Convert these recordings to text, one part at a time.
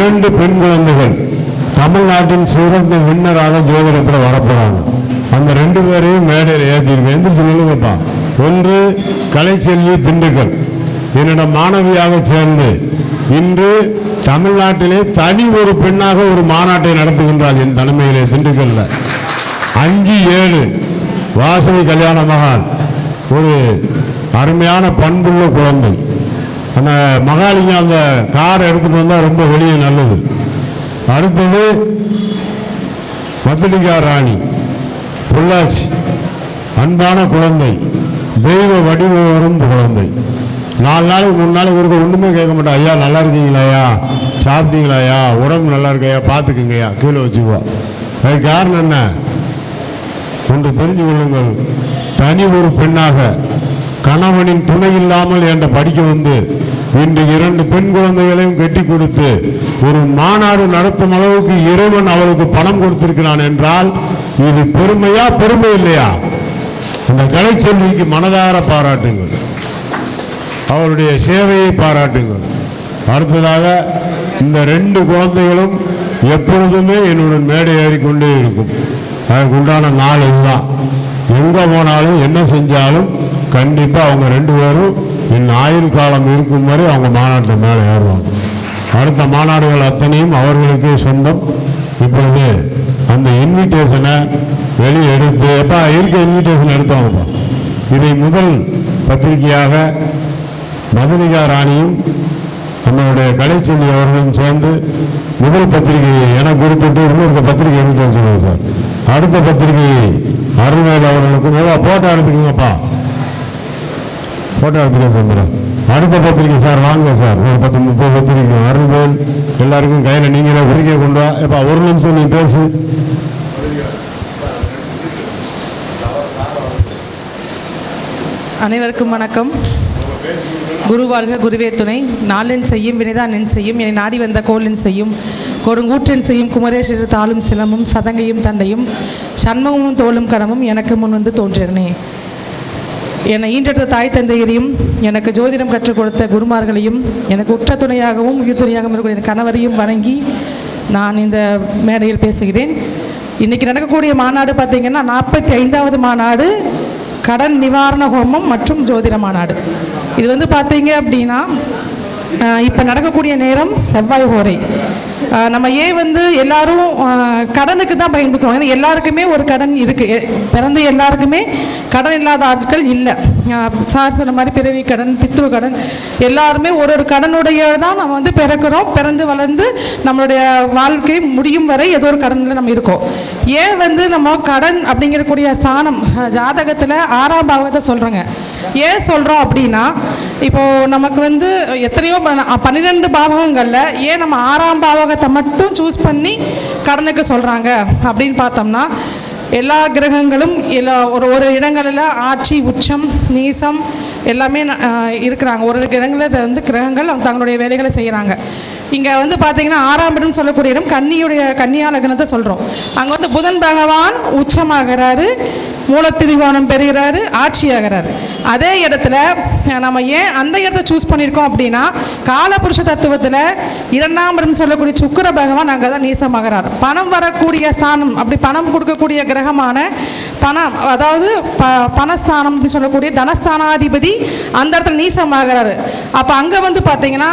2 பெண் குழந்தைகள் தமிழ்நாட்டின் சிறந்த வின்னராக ஜோதிடத்தில் வரப்போறாங்க. அந்த 2 பேரையும் மேடையில் ஏற்றிருக்கேன். எந்திரிச்சு சொல்லுங்கப்பா. ஒன்று கலைச்செல்வி திண்டுக்கல், என்னிடம் மாணவியாக சேர்ந்து இன்று தமிழ்நாட்டிலே தனி ஒரு பெண்ணாக ஒரு மாநாட்டை நடத்துகின்றாள் என் தலைமையிலே திண்டுக்கல்ல. 5-7 வாசவி கல்யாண மகால், ஒரு அருமையான பண்புள்ள குழந்தை. அந்த மகாலிங்கம் அந்த காரை எடுத்துட்டு வந்தால் ரொம்ப வெளியே நல்லது. அடுத்தது மதுலிகா ராணி, பொள்ளாச்சி, அன்பான குழந்தை, தெய்வ வடிவம் குழந்தை. 4 நாளைக்கு 3 நாளைக்கு இருக்க ஒன்றுமே கேட்க மாட்டேன். ஐயா நல்லா இருக்கீங்களாயா, சாப்பிட்டீங்களாயா, உடம்பு நல்லா இருக்கையா, பார்த்துக்குங்கய்யா, கீழே வச்சுக்குவா. அதுக்கு காரணம் என்ன? ஒன்று தெரிஞ்சு கொள்ளுங்கள். தனி ஒரு பெண்ணாக கணவனின் துணை இல்லாமல் என்ற படிக்க வந்து இன்று 2 பெண் குழந்தைகளையும் கட்டி கொடுத்து ஒரு மாநாடு நடத்தும் அளவுக்கு இறைவன் அவளுக்கு பணம் கொடுத்திருக்கிறான் என்றால் இது பெருமையா, பெருமை இல்லையா? அந்த கலைச்செல்விக்கு மனதார பாராட்டுங்கள், அவருடைய சேவையை பாராட்டுங்கள். அடுத்ததாக இந்த 2 குழந்தைகளும் எப்பொழுதுமே என்னுடன் மேடை ஏறிக்கொண்டே இருக்கும். அதுக்கு உண்டான நாள் இதுதான். எங்கே போனாலும் என்ன செஞ்சாலும் கண்டிப்பாக அவங்க 2 பேரும் என் ஆயுள் காலம் இருக்கும் வரை அவங்க மாநாட்டில் மேலே ஏறுவாங்க. அடுத்த மாநாடுகள் அத்தனையும் அவர்களுக்கே சொந்தம். இப்பொழுது அந்த இன்விடேஷனை வெளியே எடுத்து எப்போ இருக்க இன்விடேஷன் எடுத்தவங்கப்பா. இதை முதல் பத்திரிகையாக மதுலிகா ராணியும் நம்மளுடைய கலைச்செல்வி அவர்களும் சேர்ந்து முதல் பத்திரிகையை எனக்கு கொடுத்துட்டு இன்னொரு பத்திரிகை எடுத்து வச்சுருவோம் சார். அடுத்த பத்திரிகையை அருள்வேல் அவர்களுக்கும் போட்டோ எடுத்துக்கோங்கப்பா, போட்டோ எடுத்துக்க சந்திரன். அடுத்த பத்திரிகை சார் வாங்க சார், ஒரு 10-30 பத்திரிகை அருள்வேல் எல்லாருக்கும் கையில் நீங்களே பத்திரிகை கொண்டு வா. எப்பா 1 நிமிஷம் நீ பேசு. அனைவருக்கும் வணக்கம். குரு வாழ்க குருவே துணை. நாளென் செய்யும் வினைதான் என் செய்யும், என்னை நாடி வந்த கோலென் செய்யும், கொடுங்கூற்றென் செய்யும் குமரேஸ்வரர் தாளும் சிலமும் சதங்கையும் தண்டையும் சண்முகமும் தோளும் கடமும் எனக்கு முன் வந்து தோன்றினே. என்னை ஈன்றெடுத்த தாய் தந்தையரையும் எனக்கு ஜோதிடம் கற்றுக் கொடுத்த குருமார்களையும் எனக்கு உற்ற துணையாகவும் உயிர் துணையாகவும் இருக்கிற என் கணவரையும் வணங்கி நான் இந்த மேடையில் பேசுகிறேன். இன்றைக்கி நடக்கக்கூடிய மாநாடு பார்த்திங்கன்னா 45வது மாநாடு கடன் நிவாரண ஹோமம் மற்றும் ஜோதிட மாநாடு. இது வந்து பார்த்தீங்க அப்படின்னா இப்போ நடக்கக்கூடிய நேரம் செவ்வாய் ஹோரை. நம்ம ஏன் வந்து எல்லாரும் கடனுக்கு தான் பயன்படுத்துவோம். ஏன்னா எல்லாருக்குமே ஒரு கடன் இருக்குது. பிறந்த எல்லாருக்குமே கடன் இல்லாத ஆட்கள் இல்லை. சார் சொன்ன மாதிரி பிறவி கடன், பித்ரு கடன், எல்லாருமே ஒரு கடனுடைய தான் நம்ம வந்து பிறக்கிறோம். பிறந்து வளர்ந்து நம்மளுடைய வாழ்க்கை முடியும் வரை ஏதோ ஒரு கடனில் நம்ம இருக்கோம். ஏன் வந்து நம்ம கடன் அப்படிங்கிறக்கூடிய ஸ்தானம் ஜாதகத்தில் 6ஆம் பாவத்தை சொல்கிறோங்க. ஏன் சொல்கிறோம் அப்படின்னா, இப்போது நமக்கு வந்து எத்தனையோ 12 பாவகங்களில் ஏன் நம்ம 6ஆம் பாவகத்தை மட்டும் சூஸ் பண்ணி கடனுக்கு சொல்கிறாங்க அப்படின்னு பார்த்தோம்னா, எல்லா கிரகங்களும் ஒரு இடங்களில் ஆட்சி, உச்சம், நீசம் எல்லாமே இருக்கிறாங்க. ஒரு கிரகங்களில் வந்து கிரகங்கள் தங்களுடைய வேலைகளை செய்கிறாங்க. இங்கே வந்து பார்த்தீங்கன்னா 6ஆம் இடம்னு சொல்லக்கூடிய இடம் கன்னியா லக்னத்தை சொல்கிறோம். அங்கே வந்து புதன் பகவான் உச்சமாகிறாரு, மூலத்திரிகோணம் பெறுகிறாரு, ஆட்சியாகிறாரு. அதே இடத்துல நம்ம ஏன் அந்த இடத்த சூஸ் பண்ணியிருக்கோம் அப்படின்னா, காலபுருஷ தத்துவத்தில் 2ஆம் இடம் சொல்லக்கூடிய சுக்கிர பகவான் அங்கே தான் நீசமாகிறார். பணம் வரக்கூடிய ஸ்தானம், அப்படி பணம் கொடுக்கக்கூடிய கிரகமான பணம், அதாவது பணஸ்தானம் அப்படின்னு சொல்லக்கூடிய தனஸ்தானாதிபதி அந்த இடத்துல நீசமாகிறாரு. அப்போ அங்கே வந்து பார்த்தீங்கன்னா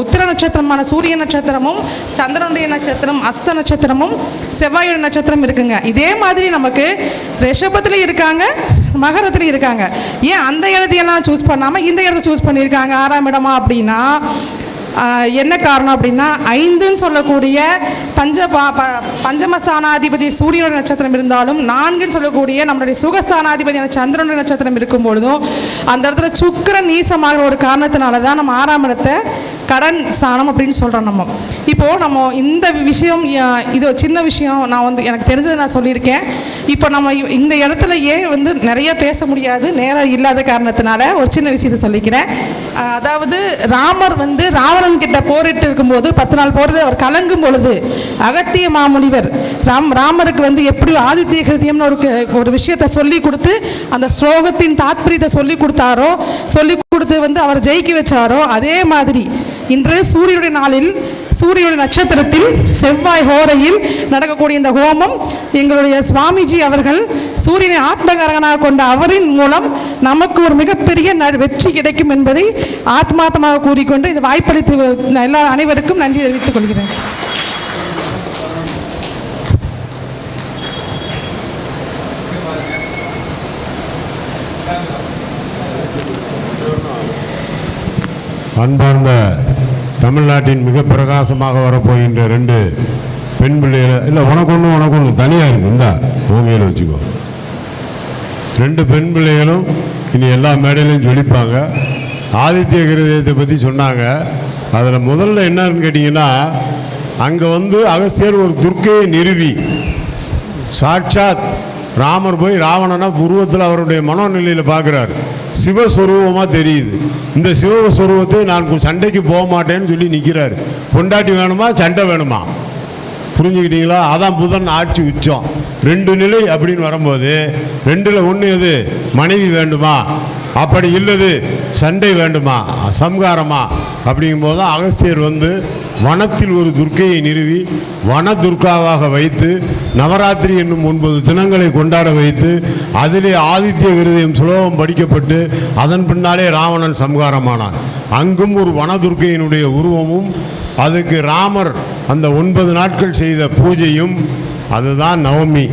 உத்திர நட்சத்திரமான சூரிய நட்சத்திரமும் சந்திரனுடைய நட்சத்திரம் அஸ்த நட்சத்திரமும் செவ்வாயுடைய நட்சத்திரம் இருக்குங்க. இதே மாதிரி நமக்கு ரிஷபத்தில் இருக்காங்க, மகரத்தில் இருக்காங்க. ஏன் அந்த இடத்தையெல்லாம் சூஸ் பண்ணாமல் இந்த இடத்த சூஸ் பண்ணியிருக்காங்க 6ஆம் இடமா அப்படின்னா என்ன காரணம் அப்படின்னா, 5ன்னு சொல்லக்கூடிய பஞ்சமஸ்தானாதிபதி சூரியனுடைய நட்சத்திரம் இருந்தாலும் 4ன்னு சொல்லக்கூடிய நம்மளுடைய சுகஸ்தானாதிபதியான சந்திரனுடைய நட்சத்திரம் இருக்கும் பொழுதும் அந்த இடத்துல சுக்கிரன் நீசமாகிற ஒரு காரணத்தினால தான் நம்ம 6ஆம் இடத்தை கடன் ஸ்தானம் அப்படின்னு சொல்கிறோம். நம்ம இப்போது நம்ம இந்த விஷயம், இது சின்ன விஷயம், நான் வந்து எனக்கு தெரிஞ்சதை நான் சொல்லியிருக்கேன். இப்போ நம்ம இந்த இடத்துல ஏன் வந்து நிறைய பேச முடியாது, நேரம் இல்லாத காரணத்தினால ஒரு சின்ன விஷயத்தை சொல்லிக்கிறேன். அதாவது ராமர் வந்து ராவணன் கிட்ட போரிட்டு இருக்கும்போது 10 நாள் போரில் அவர் கலங்கும் பொழுது அகத்திய மாமுனிவர் ராமருக்கு வந்து எப்படி ஆதித்ய கிருத்தியம்னு ஒரு விஷயத்தை சொல்லி கொடுத்து அந்த ஸ்லோகத்தின் தாத்பரியத்தை சொல்லி கொடுத்தாரோ, சொல்லி கொடுத்து வந்து அவர் ஜெயிக்க வச்சாரோ, அதே மாதிரி இன்று சூரியனுடைய நாளில் சூரியனுடைய நட்சத்திரத்தில் செவ்வாய் ஹோரையில் நடக்கக்கூடிய இந்த ஹோமம் எங்களுடைய சுவாமிஜி அவர்கள் சூரியனை ஆத்மகாரகனாக கொண்ட அவரின் மூலம் நமக்கு ஒரு மிகப்பெரிய வெற்றி கிடைக்கும் என்பதை ஆத்மார்த்தமாக கூறிக்கொண்டு இந்த வாய்ப்பளித்து எல்லா அனைவருக்கும் நன்றி தெரிவித்துக் கொள்கிறேன். அன்பார்ந்த தமிழ்நாட்டின் மிக பிரகாசமாக வரப்போகின்ற 2 பெண் பிள்ளைகள், இல்லை உனக்கு ஒன்று தனியாக இருக்குது, இந்தா உங்கையில் வச்சுக்கோ. 2 பெண் பிள்ளைகளும் இனி எல்லா மேடையிலையும் ஜொலிப்பாங்க. ஆதித்ய கிருதயத்தை பற்றி சொன்னாங்க. அதில் முதல்ல என்னன்னு கேட்டிங்கன்னா, அங்கே அகஸ்தியர் ஒரு துர்க்கையை நிறுவி சாட்சாத் ராமர் போய் ராவணனை உருவத்தில் அவருடைய மனோநிலையில் பார்க்குறாரு. சிவஸ்வரூபமாக தெரியுது. இந்த சிவஸ்வரூபத்தை நான் சண்டைக்கு போக மாட்டேன்னு சொல்லி நிற்கிறாரு. பொண்டாட்டி வேணுமா சண்டை வேணுமா? புரிஞ்சுக்கிட்டீங்களா? அதான் புதன் ஆட்சி உச்சம். 2 நிலை அப்படின்னு வரும்போது 2ல் 1 எது? மனைவி வேண்டுமா? அப்படி இல்லது சண்டை வேண்டுமா, சம்காரமா? அப்படிங்கும்போது தான் அகஸ்தியர் வனத்தில் ஒரு துர்க்கையை நிறுவி வன துர்காவாக வைத்து நவராத்திரி என்னும் 9 தினங்களை கொண்டாட வைத்து அதிலே ஆதித்ய கிருதயம் சுலோகம் படிக்கப்பட்டு அதன் பின்னாலே ராவணன் சம்காரமானான். அங்கும் ஒரு வன துர்க்கையினுடைய உருவமும் அதுக்கு ராமர் அந்த 9 நாட்கள் செய்த பூஜையும், அதுதான் நவமி.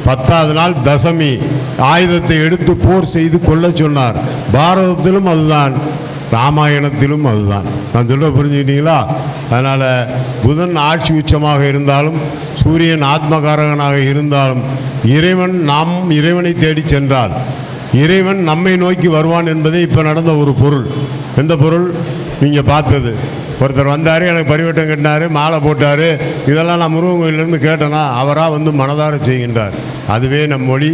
10வது நாள் தசமி, ஆயுதத்தை எடுத்து போர் செய்து கொள்ள சொன்னார். பாரதத்திலும் அதுதான், ராமாயணத்திலும் அதுதான். நான் சொல்ல புரிஞ்சுக்கிட்டீங்களா? அதனால் புதன் ஆட்சி உச்சமாக இருந்தாலும் சூரியன் ஆத்மகாரகனாக இருந்தாலும் நாம் இறைவனை தேடி சென்றால் இறைவன் நம்மை நோக்கி வருவான் என்பதே இப்போ நடந்த ஒரு பொருள். எந்த பொருள்? நீங்கள் பார்த்தது. ஒருத்தர் வந்தார், எனக்கு பரிவட்டம் கட்டினார், மாலை போட்டார். இதெல்லாம் நான் முருகன் கோயிலேருந்து கேட்டேன்னா அவராக மனதார செய்கின்றார். அதுவே நம் மொழி.